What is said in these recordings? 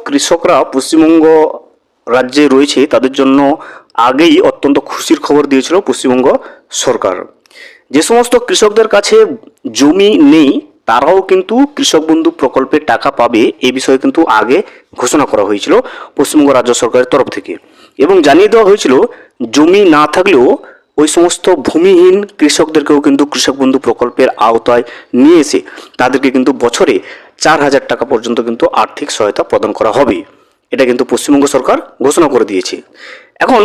কৃষকরা পশ্চিমবঙ্গ রাজ্যে রয়েছে তাদের জন্য আগেই অত্যন্ত খুশির খবর দিয়েছিল পশ্চিমবঙ্গ সরকার। যে সমস্ত কৃষকদের কাছে জমি নেই তারাও কিন্তু কৃষক বন্ধু প্রকল্পের টাকা পাবে, এই বিষয়ে কিন্তু আগে ঘোষণা করা হয়েছিল পশ্চিমবঙ্গ রাজ্য সরকারের তরফ থেকে, এবং জানিয়ে দেওয়া হয়েছিল জমি না থাকলেও ওই সমস্ত ভূমিহীন কৃষকদেরকেও কিন্তু কৃষক বন্ধু প্রকল্পের আওতায় নিয়ে এসে তাদেরকে কিন্তু বছরে 4,000 টাকা পর্যন্ত কিন্তু আর্থিক সহায়তা প্রদান করা হবে। এটা কিন্তু পশ্চিমবঙ্গ সরকার ঘোষণা করে দিয়েছে। এখন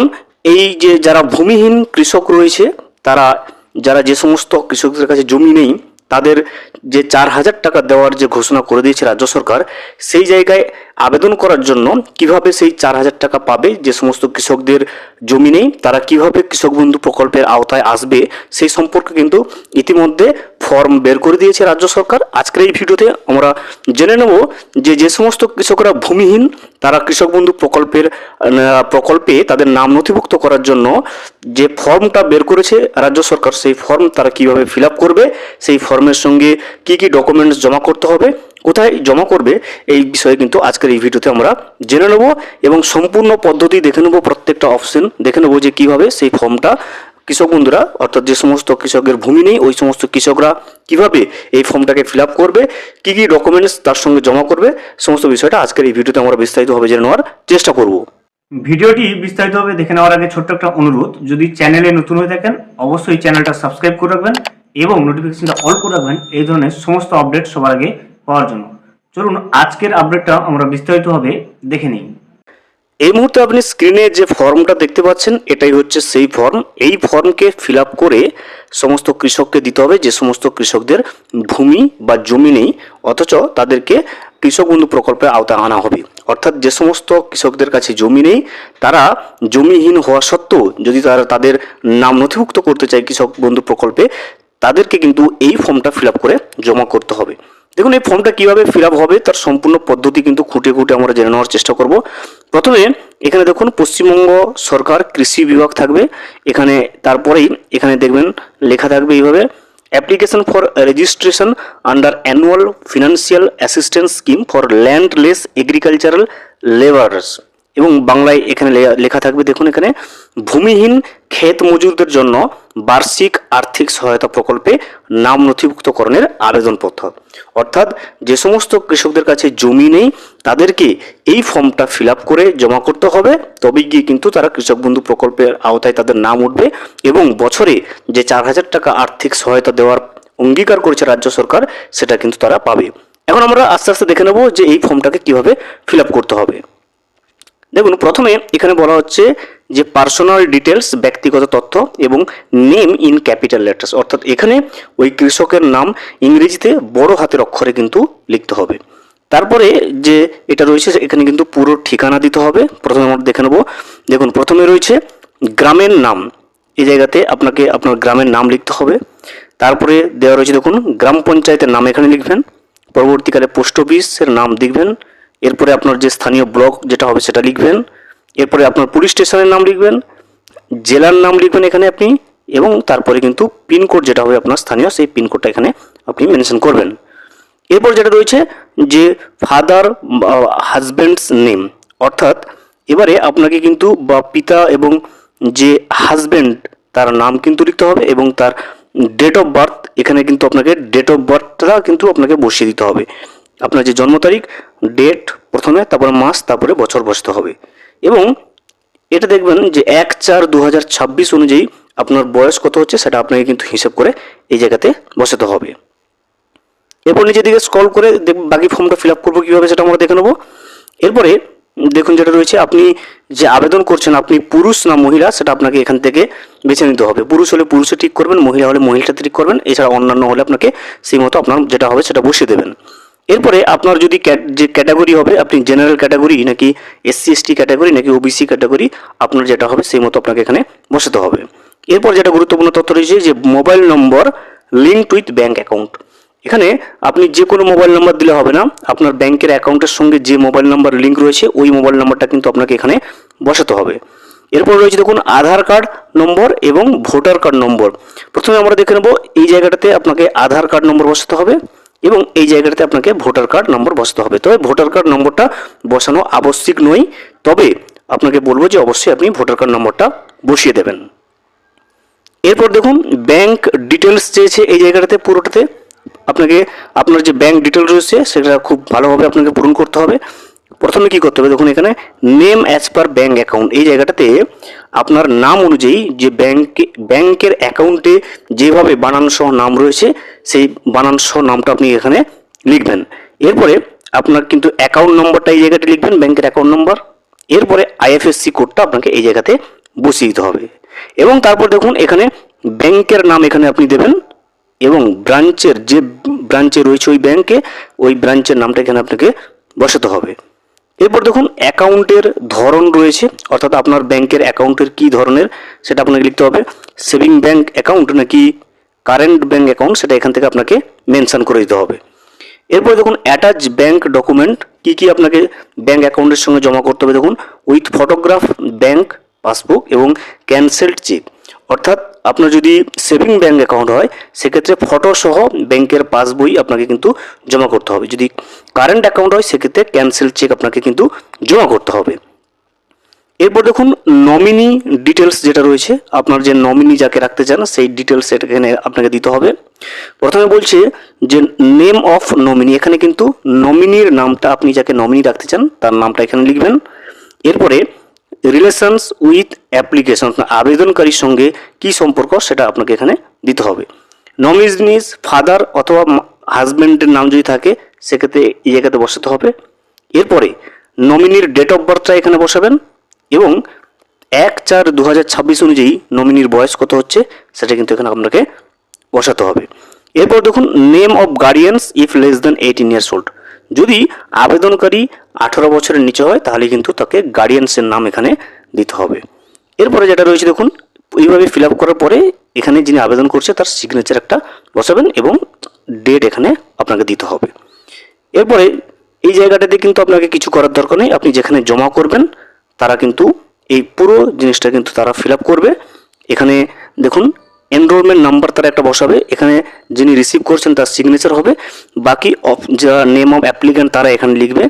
এই যে যারা ভূমিহীন কৃষক রয়েছে, তারা যারা যে সমস্ত কৃষকদের কাছে জমি নেই তাদের যে 4,000 টাকা দেওয়ার যে ঘোষণা করে দিয়েছে রাজ্য সরকার, সেই জায়গায় আবেদন করার জন্য কিভাবে সেই 4,000 টাকা পাবে, যে সমস্ত কৃষকদের জমি নেই তারা কিভাবে কৃষক বন্ধু প্রকল্পের আওতায় আসবে, সেই সম্পর্কে কিন্তু ইতিমধ্যে ফর্ম বের করে দিয়েছে রাজ্য সরকার। আজকের এই ভিডিওতে আমরা জেনে নেব যে যে সমস্ত কৃষকরা ভূমিহীন তারা কৃষক বন্ধু প্রকল্পে তাদের নাম নথিভুক্ত করার জন্য যে ফর্মটা বের করেছে রাজ্য সরকার, সেই ফর্ম তারা কিভাবে ফিল আপ করবে, সেই ফর্মের সঙ্গে কি কি ডকুমেন্টস জমা করতে হবে, কোথায় জমা করবে, এই বিষয়ে কিন্তু আজকের এই ভিডিওতে আমরা জেনে নেব এবং সম্পূর্ণ পদ্ধতি দেখে নেব, প্রত্যেকটা অপশন দেখে নেব যে কিভাবে সেই ফর্মটা কৃষক বন্ধুরা অর্থাৎ যে সমস্ত কৃষকের ভূমি নেই ওই সমস্ত কৃষকরা কিভাবে এই ফর্মটাকে ফিল আপ করবে, কী কী ডকুমেন্টস তার সঙ্গে জমা করবে, সমস্ত বিষয়টা আজকের এই ভিডিওতে আমরা বিস্তারিতভাবে জেনে নেওয়ার চেষ্টা করব। ভিডিওটি বিস্তারিতভাবে দেখে নেওয়ার আগে ছোট্ট একটা অনুরোধ, যদি চ্যানেলে নতুন হয়ে থাকেন অবশ্যই চ্যানেলটা সাবস্ক্রাইব করে রাখবেন এবং নোটিফিকেশনটা অল করে রাখবেন এই ধরনের সমস্ত আপডেট সবার আগে পাওয়ার জন্য। চলুন আজকের আপডেটটা আমরা বিস্তারিতভাবে দেখে নিই। এই মুহূর্তে আপনি স্ক্রিনে যে ফর্মটা দেখতে পাচ্ছেন এটাই হচ্ছে সেই ফর্ম। এই ফর্মকে ফিল আপ করে সমস্ত কৃষককে দিতে হবে যে সমস্ত কৃষকদের ভূমি বা জমি নেই অথচ তাদেরকে কৃষক বন্ধু প্রকল্পের আওতায় আনা হবে। অর্থাৎ যে সমস্ত কৃষকদের কাছে জমি নেই তারা জমিহীন হওয়া সত্ত্বেও যদি তারা তাদের নাম নথিভুক্ত করতে চায় কৃষক বন্ধু প্রকল্পে, তাদেরকে কিন্তু এই ফর্মটা ফিল আপ করে জমা করতে হবে। দেখুন এই ফর্মটা কিভাবে ফিল আপ হবে তার সম্পূর্ণ পদ্ধতি কিন্তু খুঁটে খুঁটে আমরা জেনে নেওয়ার চেষ্টা করব। প্রথমে এখানে দেখুন পশ্চিমবঙ্গ সরকার কৃষি বিভাগ থাকবে, এখানে তারপরেই এখানে দেখবেন লেখা থাকবে এইভাবে, application for registration under annual financial assistance scheme for landless agricultural labourers, এবং বাংলায় এখানে লেখা থাকবে দেখুন এখানে ভূমিহীন ক্ষেত মজুরদের জন্য বার্ষিক আর্থিক সহায়তা প্রকল্পে নাম নথিভুক্তকরণের আবেদনপত্র। অর্থাৎ যে সমস্ত কৃষকদের কাছে জমি নেই তাদেরকে এই ফর্মটা ফিল আপ করে জমা করতে হবে, তবেই গিয়ে কিন্তু তারা কৃষক বন্ধু প্রকল্পের আওতায় তাদের নাম উঠবে এবং বছরে যে 4,000 টাকা আর্থিক সহায়তা দেওয়ার অঙ্গীকার করেছে রাজ্য সরকার সেটা কিন্তু তারা পাবে। এখন আমরা আস্তে আস্তে দেখে নেব যে এই ফর্মটাকে কিভাবে ফিল আপ করতে হবে। দেখুন প্রথমে এখানে বলা হচ্ছে যে পার্সোনাল ডিটেলস ব্যক্তিগত তথ্য এবং নেম ইন ক্যাপিটাল লেটার্স, অর্থাৎ এখানে ওই কৃষকের নাম ইংরেজিতে বড় হাতের অক্ষরে কিন্তু লিখতে হবে। তারপরে যে এটা রয়েছে এখানে কিন্তু পুরো ঠিকানা দিতে হবে। প্রথমে আমরা দেখে নেব, দেখুন প্রথমে রয়েছে গ্রামের নাম, এই জায়গাতে আপনাকে আপনার গ্রামের নাম লিখতে হবে। তারপরে দেওয়া রয়েছে দেখুন গ্রাম পঞ্চায়েতের নাম এখানে লিখবেন, পরবর্তীকালে পোস্ট অফিসের নাম লিখবেন, এরপরে আপনার যে স্থানীয় ব্লক যেটা হবে সেটা লিখবেন, এরপরে আপনার পুলিশ স্টেশনের নাম লিখবেন, জেলার নাম লিখবেন এখানে আপনি, এবং তারপরে কিন্তু পিনকোড যেটা হবে আপনার স্থানীয় সেই পিনকোডটা এখানে আপনি মেনশন করবেন। এরপর যেটা রয়েছে যে ফাদার হাজব্যান্ডস নেম, অর্থাৎ এবারে আপনাকে কিন্তু বা পিতা এবং যে হাজব্যান্ড তার নাম কিন্তু লিখতে হবে এবং তার ডেট অফ বার্থ, এখানে কিন্তু আপনাকে ডেট অফ বার্থটা কিন্তু আপনাকে বসিয়ে দিতে হবে। আপনার যে জন্ম তারিখ, ডেট প্রথমে, তারপরে মাস, তারপরে বছর বসতে হবে। এবং এটা দেখবেন যে 1/4/2026 অনুযায়ী আপনার বয়স কত হচ্ছে সেটা আপনাকে কিন্তু হিসাব করে এই জায়গাতে বসাতে হবে। এরপর নিচের দিকে স্ক্রল করে বাকি ফর্মটা ফিল আপ করবো কীভাবে সেটা আমরা দেখে নেবো। এরপরে দেখুন যেটা রয়েছে আপনি যে আবেদন করছেন আপনি পুরুষ না মহিলা সেটা আপনাকে এখান থেকে বেছে নিতে হবে। পুরুষ হলে পুরুষে ঠিক করবেন, মহিলা হলে মহিলাটা ঠিক করবেন, এছাড়া অন্যান্য হলে আপনাকে সেই মতো আপনার যেটা হবে সেটা বসিয়ে দেবেন। এরপরে আপনার যদি যে ক্যাটাগরি হবে আপনি জেনারেল ক্যাটাগরি নাকি SC/ST ক্যাটাগরি নাকি OBC ক্যাটাগরি, আপনার যেটা হবে সেই মতো আপনাকে এখানে বসাতে হবে। এরপর যেটা গুরুত্বপূর্ণ তথ্য রয়েছে যে mobile number linked with bank account, এখানে আপনি যে কোনো মোবাইল নাম্বার দিলে হবে না, আপনার ব্যাংকের অ্যাকাউন্টের সঙ্গে যে মোবাইল নাম্বার লিঙ্ক রয়েছে ওই মোবাইল নাম্বারটা কিন্তু আপনাকে এখানে বসাতে হবে। এরপর রয়েছে দেখুন আধার কার্ড নম্বর এবং ভোটার কার্ড নম্বর। প্রথমে আমরা দেখে নেব এই জায়গাটাতে আপনাকে আধার কার্ড নম্বর বসাতে হবে এবং এই জায়গাটাতে আপনাকে ভোটার কার্ড নম্বর বসাতে হবে। তবে ভোটার কার্ড নম্বরটা বসানো আবশ্যিক নয়, তবে আপনাকে বলবো যে অবশ্যই আপনি ভোটার কার্ড নম্বরটা বসিয়ে দেবেন। এরপর দেখুন ব্যাংক ডিটেলস চেয়েছে এই জায়গাটাতে পুরোটাতে। আপনাকে আপনার যে ব্যাংক ডিটেল রয়েছে সেটা খুব ভালোভাবে আপনাকে পূরণ করতে হবে। প্রথমে কি করতে হবে দেখুন এখানে name as per bank account, এই জায়গাটাতে আপনার নাম অনুযায়ী যে ব্যাংকের অ্যাকাউন্টে যেভাবে বানান সহ নাম রয়েছে সেই বানান সহ নামটা আপনি এখানে লিখবেন। এরপরে আপনার কিন্তু অ্যাকাউন্ট নম্বরটা এই জায়গাতে লিখবেন, ব্যাংকের অ্যাকাউন্ট নম্বর। এরপরে আইএফএসসি কোডটা আপনাকে এই জায়গাতে বসিয়ে দিতে হবে এবং তারপর দেখুন এখানে ব্যাংকের নাম এখানে আপনি দেবেন এবং ব্রাঞ্চের যে ব্রাঞ্চে রয়েছে ওই ব্যাংকে ওই ব্রাঞ্চের নামটা এখানে আপনাকে বসাতে হবে। এরপর দেখুন অ্যাকাউন্টের ধরন রয়েছে, অর্থাৎ আপনার ব্যাংকের অ্যাকাউন্টের কী ধরনের সেটা আপনাকে লিখতে হবে। সেভিং ব্যাংক অ্যাকাউন্ট নাকি কারেন্ট ব্যাংক অ্যাকাউন্ট সেটা এখান থেকে আপনাকে মেনশন করে দিতে হবে। এরপর দেখুন অ্যাটাচ ব্যাংক ডকুমেন্ট কী কী আপনাকে ব্যাংক অ্যাকাউন্টের সঙ্গে জমা করতে হবে দেখুন উইথ ফটোগ্রাফ, ব্যাংক পাসবুক এবং ক্যান্সেলড চেক। অর্থাৎ আপনার যদি সেভিং ব্যাংক অ্যাকাউন্ট হয় সেক্ষেত্রে ফটো সহ ব্যাংকের পাসবই আপনাকে কিন্তু জমা করতে হবে। যদি কারেন্ট অ্যাকাউন্ট হয় সেক্ষেত্রে ক্যান্সেল চেক আপনাকে কিন্তু জমা করতে হবে। এরপর দেখুন নমিনি ডিটেলস যেটা রয়েছে, আপনার যে নমিনি যাকে রাখতে চান সেই ডিটেলস এখানে আপনাকে দিতে হবে। প্রথমে বলছে যে নেম অফ নমিনি, এখানে কিন্তু নমিনির নামটা আপনি যাকে নমিনি রাখতে চান তার নামটা এখানে লিখবেন। এরপরে রিলেশনস উইথ অ্যাপ্লিকেশন, আবেদনকারীর সঙ্গে কী সম্পর্ক সেটা আপনাকে এখানে দিতে হবে। নমিনিস ফাদার অথবা হাজব্যান্ডের নাম যদি থাকে সেক্ষেত্রে এই জায়গাতে বসাতে হবে। এরপরে নমিনির ডেট অফ বার্থটা এখানে বসাবেন এবং 1/4/2026 অনুযায়ী নমিনির বয়স কত হচ্ছে সেটা কিন্তু এখানে আপনাকে বসাতে হবে। এরপর দেখুন name of guardians if less than 18 years old, যদি আবেদনকারী 18 বছরের নিচে হয় তাহলে কিন্তু তাকে গার্ডিয়ানসের নাম এখানে দিতে হবে। এরপরে যেটা রয়েছে দেখুন এইভাবে ফিল আপ করার পরে এখানে যিনি আবেদন করছে তার সিগনেচার একটা বসাবেন এবং ডেট এখানে আপনাকে দিতে হবে। এরপরে এই জায়গাটাতে কিন্তু আপনাকে কিছু করার দরকার নেই, আপনি যেখানে জমা করবেন তারা কিন্তু এই পুরো জিনিসটা কিন্তু তারা ফিল আপ করবে। এখানে দেখুন এনরোলমেন্ট নাম্বার তারা একটা বসাবে, এখানে যিনি রিসিভ করছেন তার সিগনেচার হবে, বাকি যা নেম অফ অ্যাপ্লিক্যান্ট তারা এখানে লিখবে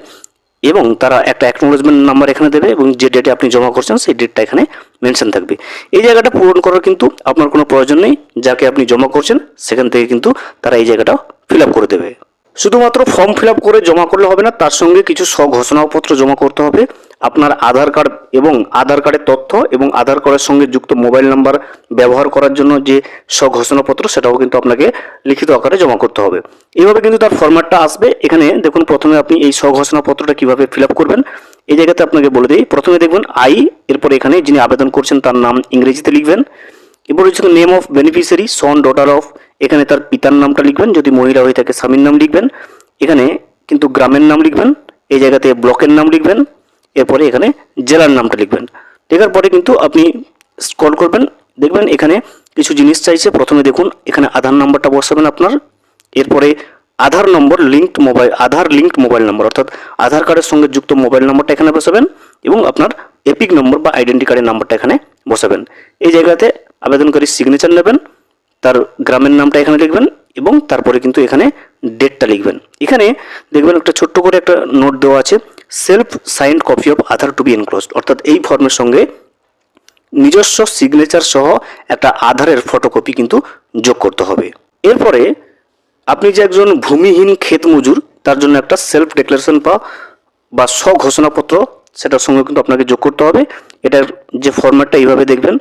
এবং তারা একটা অ্যাকনোলেজমেন্ট নাম্বার এখানে দেবে এবং যে ডেটে আপনি জমা করছেন সেই ডেটটা এখানে মেনশন থাকবে। এই জায়গাটা পূরণ করার কিন্তু আপনার কোনো প্রয়োজন নেই, যাকে আপনি জমা করছেন সেখান থেকে কিন্তু তারা এই জায়গাটা ফিল আপ করে দেবে। শুধুমাত্র ফর্ম ফিল আপ করে জমা করলে হবে না, তার সঙ্গে কিছু স্বঘোষণাপত্র জমা করতে হবে। আপনার আধার কার্ড এবং আধার কার্ডের তথ্য এবং আধার কার্ডের সঙ্গে যুক্ত মোবাইল নাম্বার ব্যবহার করার জন্য যে স্বঘোষণাপত্র সেটাও কিন্তু আপনাকে লিখিত আকারে জমা করতে হবে। এইভাবে কিন্তু তার ফরম্যাটটা আসবে। এখানে দেখুন প্রথমে আপনি এই স্বঘোষণাপত্রটা কীভাবে ফিল আপ করবেন এই জায়গাতে আপনাকে বলে দিই। প্রথমে দেখবেন আই, এরপর এখানে যিনি আবেদন করছেন তার নাম ইংরেজিতে লিখবেন। এরপর হচ্ছে name of beneficiary son daughter of, এখানে তার পিতার নামটা লিখবেন, যদি মহিলা হয়ে থাকে স্বামীর নাম লিখবেন। এখানে কিন্তু গ্রামের নাম লিখবেন, এই জায়গাতে ব্লকের নাম লিখবেন, এরপরে এখানে জেলার নামটা লিখবেন। লেখার পরে কিন্তু আপনি স্ক্রল করবেন, দেখবেন এখানে কিছু জিনিস চাইছে। প্রথমে দেখুন এখানে আধার নাম্বারটা বসাবেন আপনার, এরপরে আধার লিঙ্কড মোবাইল নাম্বার অর্থাৎ আধার কার্ডের সঙ্গে যুক্ত মোবাইল নাম্বারটা এখানে বসাবেন এবং আপনার এপিক নম্বর বা আইডেন্টি কার্ডের নাম্বারটা এখানে বসাবেন। এই জায়গাতে আবেদনকারীর সিগনেচার নেবেন, তার গ্রামের নামটা এখানে লিখবেন এবং তারপরে কিন্তু এখানে ডেটটা লিখবেন। এখানে দেখবেন একটা ছোট্ট করে একটা নোট দেওয়া আছে, self signed copy of Aadhaar to be enclosed, অর্থাৎ এই ফর্মের সঙ্গে নিজস্ব সিগনেচার সহ একটা আধারের ফটোকপি কিন্তু যোগ করতে হবে। এরপরে আপনি যে একজন ভূমিহীন ক্ষেত মজুর তার জন্য একটা সেলফ ডিক্লারেশন বা স্বঘোষণাপত্র সেটার সঙ্গে কিন্তু আপনাকে যোগ করতে হবে। এটার যে ফরম্যাটটা এইভাবে দেখবেন,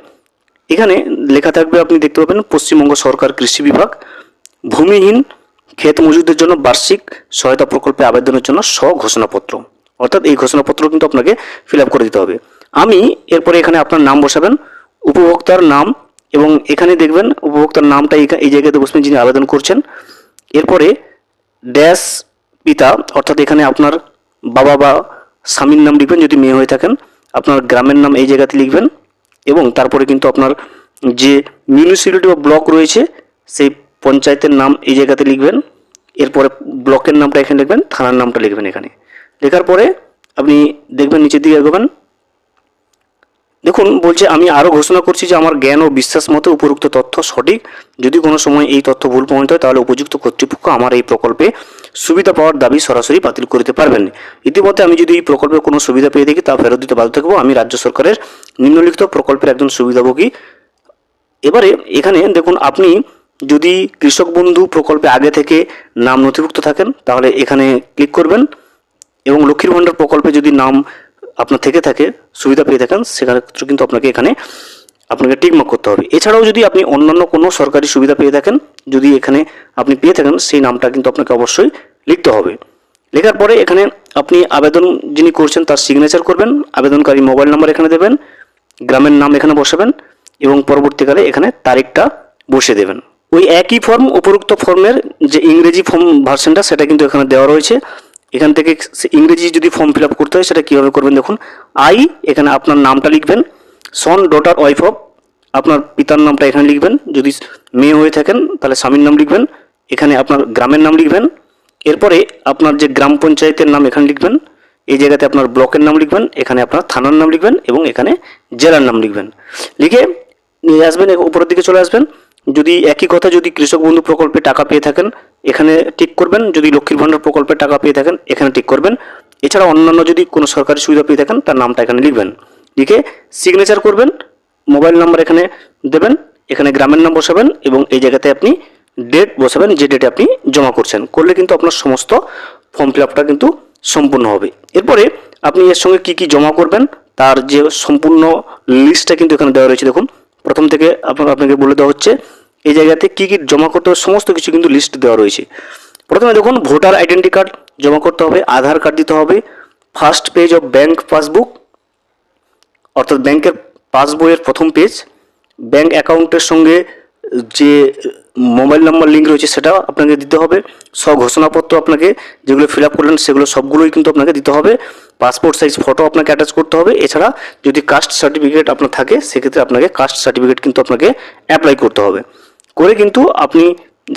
এখানে লেখা থাকবে, আপনি দেখতে পাবেন পশ্চিমবঙ্গ সরকার কৃষি বিভাগ ভূমিহীন ক্ষেত মজুরদের জন্য বার্ষিক সহায়তা প্রকল্পে আবেদনের জন্য স্বঘোষণাপত্র, অর্থাৎ এই ঘোষণাপত্র কিন্তু আপনাকে ফিল আপ করে দিতে হবে। এরপরে এখানে আপনার নাম বসাবেন, উপভোক্তার নাম, এবং এখানে দেখবেন উপভোক্তার নামটা এই জায়গাতে বসবেন যিনি আবেদন করছেন। এরপরে ড্যাশ পিতা, অর্থাৎ এখানে আপনার বাবা বা স্বামীর নাম লিখবেন, যদি মেয়ে হয়ে থাকেন আপনার গ্রামের নাম এই জায়গাতে লিখবেন এবং তারপরে কিন্তু আপনার যে মিউনিসিপ্যালিটি বা ব্লক রয়েছে সেই পঞ্চায়েতের নাম এই জায়গাতে লিখবেন। এরপরে ব্লকের নামটা এখানে লিখবেন, থানার নামটা লিখবেন এখানে। লেখার পরে আপনি দেখবেন নিচের দিকে এগোবেন, দেখুন বলছে, আমি আরও ঘোষণা করছি যে আমার জ্ঞান ও বিশ্বাস মতে উপরোক্ত তথ্য সঠিক। যদি কোনো সময় এই তথ্য ভুল প্রমাণিত হয় তাহলে উপযুক্ত কর্তৃপক্ষ আমার এই প্রকল্পে সুবিধা পাওয়ার দাবি সরাসরি বাতিল করতে পারবেন। ইতিমধ্যে আমি যদি এই প্রকল্পের কোনো সুবিধা পেয়ে থাকি তা ফেরত দিতে বাধ্য থাকবো। আমি রাজ্য সরকারের নিম্নলিখিত প্রকল্পের একজন সুবিধাভোগী। এবারে এখানে দেখুন, আপনি যদি কৃষক বন্ধু প্রকল্পে আগে থেকে নাম নথিভুক্ত থাকেন তাহলে এখানে ক্লিক করবেন, এবং লক্ষ্মীর ভাণ্ডার প্রকল্পে যদি নাম আপনার থেকে থাকে, সুবিধা পেয়ে থাকেন, সেক্ষেত্রে কিন্তু আপনাকে টিকমার্ক করতে হবে। এছাড়াও যদি আপনি অন্যান্য কোনো সরকারি সুবিধা পেয়ে থাকেন, যদি এখানে আপনি পেয়ে থাকেন, সেই নামটা কিন্তু আপনাকে অবশ্যই লিখতে হবে। লেখার পরে এখানে আপনি আবেদন যিনি করছেন তার সিগনেচার করবেন, আবেদনকারী মোবাইল নাম্বার এখানে দেবেন, গ্রামের নাম এখানে বসাবেন, এবং পরবর্তীকালে এখানে তারিখটা বসিয়ে দেবেন। ওই একই ফর্ম, উপরোক্ত ফর্মের যে ইংরেজি ফর্ম ভার্সনটা সেটা কিন্তু এখানে দেওয়া রয়েছে। এখান থেকে ইংরেজি যদি ফর্ম ফিল আপ করতে হয় সেটা কীভাবে করবেন দেখুন। এখানে আপনার নামটা লিখবেন, সন ডটার ওয়াইফ অফ, আপনার পিতার নামটা এখানে লিখবেন, যদি মেয়ে হয়ে থাকেন তাহলে স্বামীর নাম লিখবেন, এখানে আপনার গ্রামের নাম লিখবেন, এরপরে আপনার যে গ্রাম পঞ্চায়েতের নাম এখানে লিখবেন, এই জায়গাতে আপনার ব্লকের নাম লিখবেন, এখানে আপনার থানার নাম লিখবেন, এবং এখানে জেলার নাম লিখবেন। লিখে নিয়ে আসবেন, উপরের দিকে চলে আসবেন। যদি একই কথা, যদি কৃষক বন্ধু প্রকল্পে টাকা পেয়ে থাকেন এখানে টিক করবেন, যদি লক্ষ্মীর ভাণ্ডার প্রকল্পে টাকা পেয়ে থাকেন এখানে টিক করবেন। এছাড়া অন্যান্য যদি কোনো সরকারি সুবিধা পেয়ে থাকেন তার নামটা এখানে লিখবেন, লিখে সিগনেচার করবেন, মোবাইল নাম্বার এখানে দেবেন, এখানে গ্রামের নাম বসাবেন, এবং এই জায়গাতে আপনি ডেট বসাবেন, যে ডেটে আপনি জমা করছেন। করলে কিন্তু আপনার সমস্ত ফর্ম ফিল আপটা কিন্তু সম্পূর্ণ হবে। এরপরে আপনি এর সঙ্গে কি কি জমা করবেন তার যে সম্পূর্ণ লিস্টটা কিন্তু এখানে দেওয়া রয়েছে। দেখুন, প্রথম থেকে আপনাকে বলে দেওয়া হচ্ছে এই জায়গাতে কি কি জমা করতে হবে, সমস্ত কিছু কিন্তু লিস্ট দেওয়া রয়েছে। প্রথমে দেখুন, ভোটার আইডেন্টি কার্ড জমা করতে হবে, আধার কার্ড দিতে হবে, first page of bank passbook, অর্থাৎ ব্যাংকের পাসবইয়ের প্রথম পেজ, ব্যাংক অ্যাকাউন্টের সঙ্গে যে মোবাইল নাম্বার লিঙ্ক রয়েছে সেটা আপনাকে দিতে হবে, ঘোষণাপত্র আপনাকে যেগুলো ফিল আপ করলেন সেগুলো সবগুলোই কিন্তু আপনাকে দিতে হবে, পাসপোর্ট সাইজ ফটো আপনাকে অ্যাটাচ করতে হবে। এছাড়া যদি কাস্ট সার্টিফিকেট আপনার থাকে সেক্ষেত্রে আপনাকে কাস্ট সার্টিফিকেট কিন্তু আপনাকে অ্যাপ্লাই করতে হবে। করে কিন্তু আপনি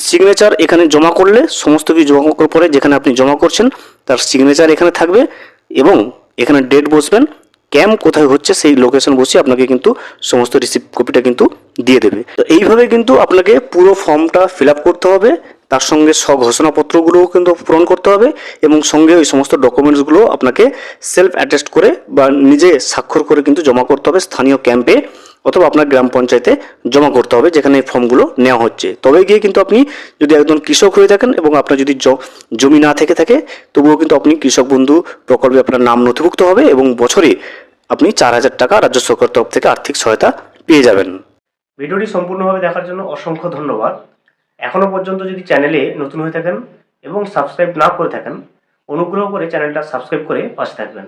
সিগনেচার এখানে জমা করলে, সমস্ত কিছু জমা করার পরে যেখানে আপনি জমা করছেন তার সিগনেচার এখানে থাকবে, এবং এখানে ডেট বসবেন, ক্যাম্প কোথায় হচ্ছে সেই লোকেশন বসে আপনাকে কিন্তু সমস্ত রিসিপ্ট কপিটা কিন্তু দিয়ে দেবে। তো এইভাবে কিন্তু আপনাকে পুরো ফর্মটা ফিল আপ করতে হবে, তার সঙ্গে ঘোষণাপত্রগুলোও কিন্তু পূরণ করতে হবে, এবং সঙ্গে ওই সমস্ত ডকুমেন্টসগুলো আপনাকে সেলফ অ্যাটেস্ট করে বা নিজে স্বাক্ষর করে কিন্তু জমা করতে হবে স্থানীয় ক্যাম্পে অথবা আপনার গ্রাম পঞ্চায়েতে জমা করতে হবে, যেখানে এই ফর্মগুলো নেওয়া হচ্ছে। তবে গিয়ে কিন্তু আপনি যদি একজন কৃষক হয়ে থাকেন এবং আপনার যদি জমি না থেকে থাকে তবুও কিন্তু আপনি কৃষক বন্ধু প্রকল্পে আপনার নাম নথিভুক্ত হবে, এবং বছরে আপনি 4,000 টাকা রাজ্য সরকার তরফ থেকে আর্থিক সহায়তা পেয়ে যাবেন। ভিডিওটি সম্পূর্ণভাবে দেখার জন্য অসংখ্য ধন্যবাদ। এখনও পর্যন্ত যদি চ্যানেলে নতুন হয়ে থাকেন এবং সাবস্ক্রাইব না করে থাকেন, অনুগ্রহ করে চ্যানেলটা সাবস্ক্রাইব করে পাশে থাকবেন।